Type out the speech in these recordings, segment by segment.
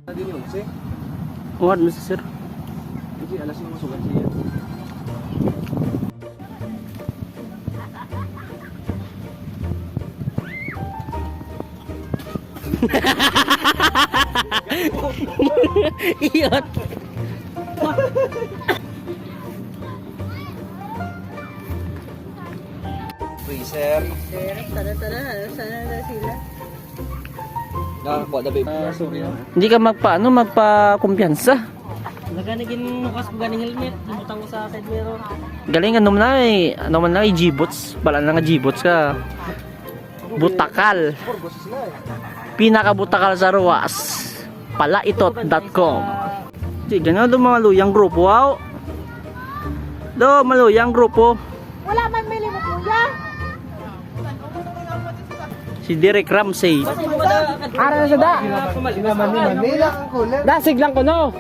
Tadi ni 11. What, Mr. Sir? Jadi alas yung masugan siya. Iyot. Freezer. Tara, sana na sila. Nakakuha na baby. Sorry. Hindi ka magpa-kumpiyansa. Naganigin nukas ko ganing helmet. Lumutang ko sa side mirror. Galing ano man na G-bots. Bala na nga G-bots ka. Butakal. Pinakabutakal sa ruwas. Palaitot.com. Sige na do mga luyang grupo. Wow. Do maluyang grupo. Wala man mili mo kuya. Si Derek Ramsey. Ara na sa da. Dasig lang ko no.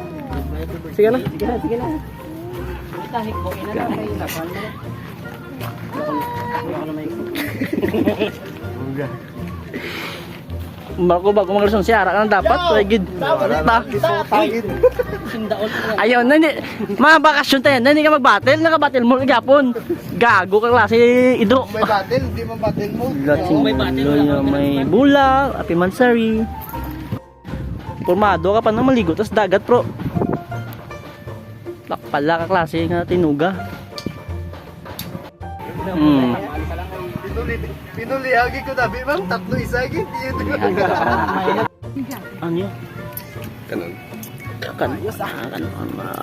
Sige na. Sige na. Tahik ko ina na may lapan mo. Bago magalusong siya ara ka na dapat. Rigid. Ayaw na ni. Mga bakasyon tayo. Hindi ka mag-battle. Naka-battle mo gapon. Gago ka klase ido. May battle, hindi man battle mo. May bula, api mansari. Formado ka pa na maligo tas dagat pro. Pala ka klase nga tinuga. Pinulihagi ko dabi bang tatlo isa gid. Ano yun? Kanon.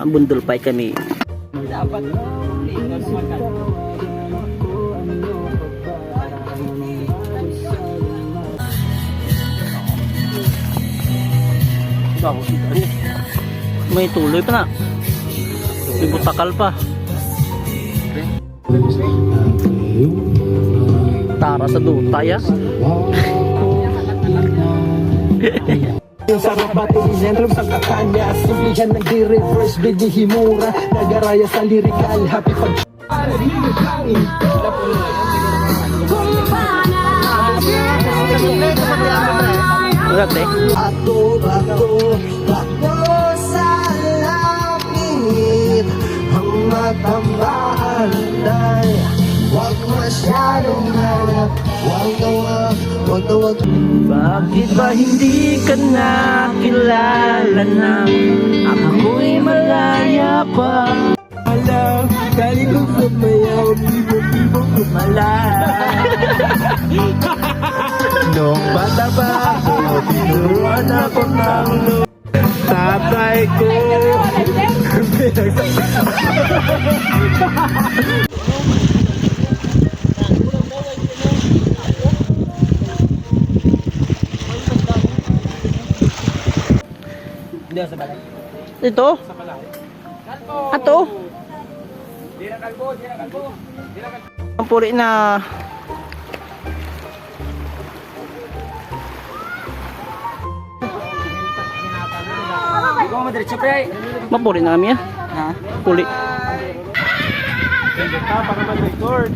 Bundol pa kami. Dapat May tuloy pa na. May butakal pa. Tara sa dutay ah. Yung sarap bating sentrum sa kakanya. Simplihan nag-reverse Bidi Himura. Nagaraya sa lyrical. Happy pag Ugat eh. Bato sa langit. Ang matambahan ay huwag masyadong harap. Huwag. Bakit ba hindi ka nakilala na ako'y malaya pa? Alam, galing ko sa mayaw. Libo Malaya. Nung bata pa ako, tinuruan ako ng tatay ko. Ito? Ato? Ang puri na Ikaw madiretso pre. mapuri na kami ah. Ha? Puli. Para mag-record.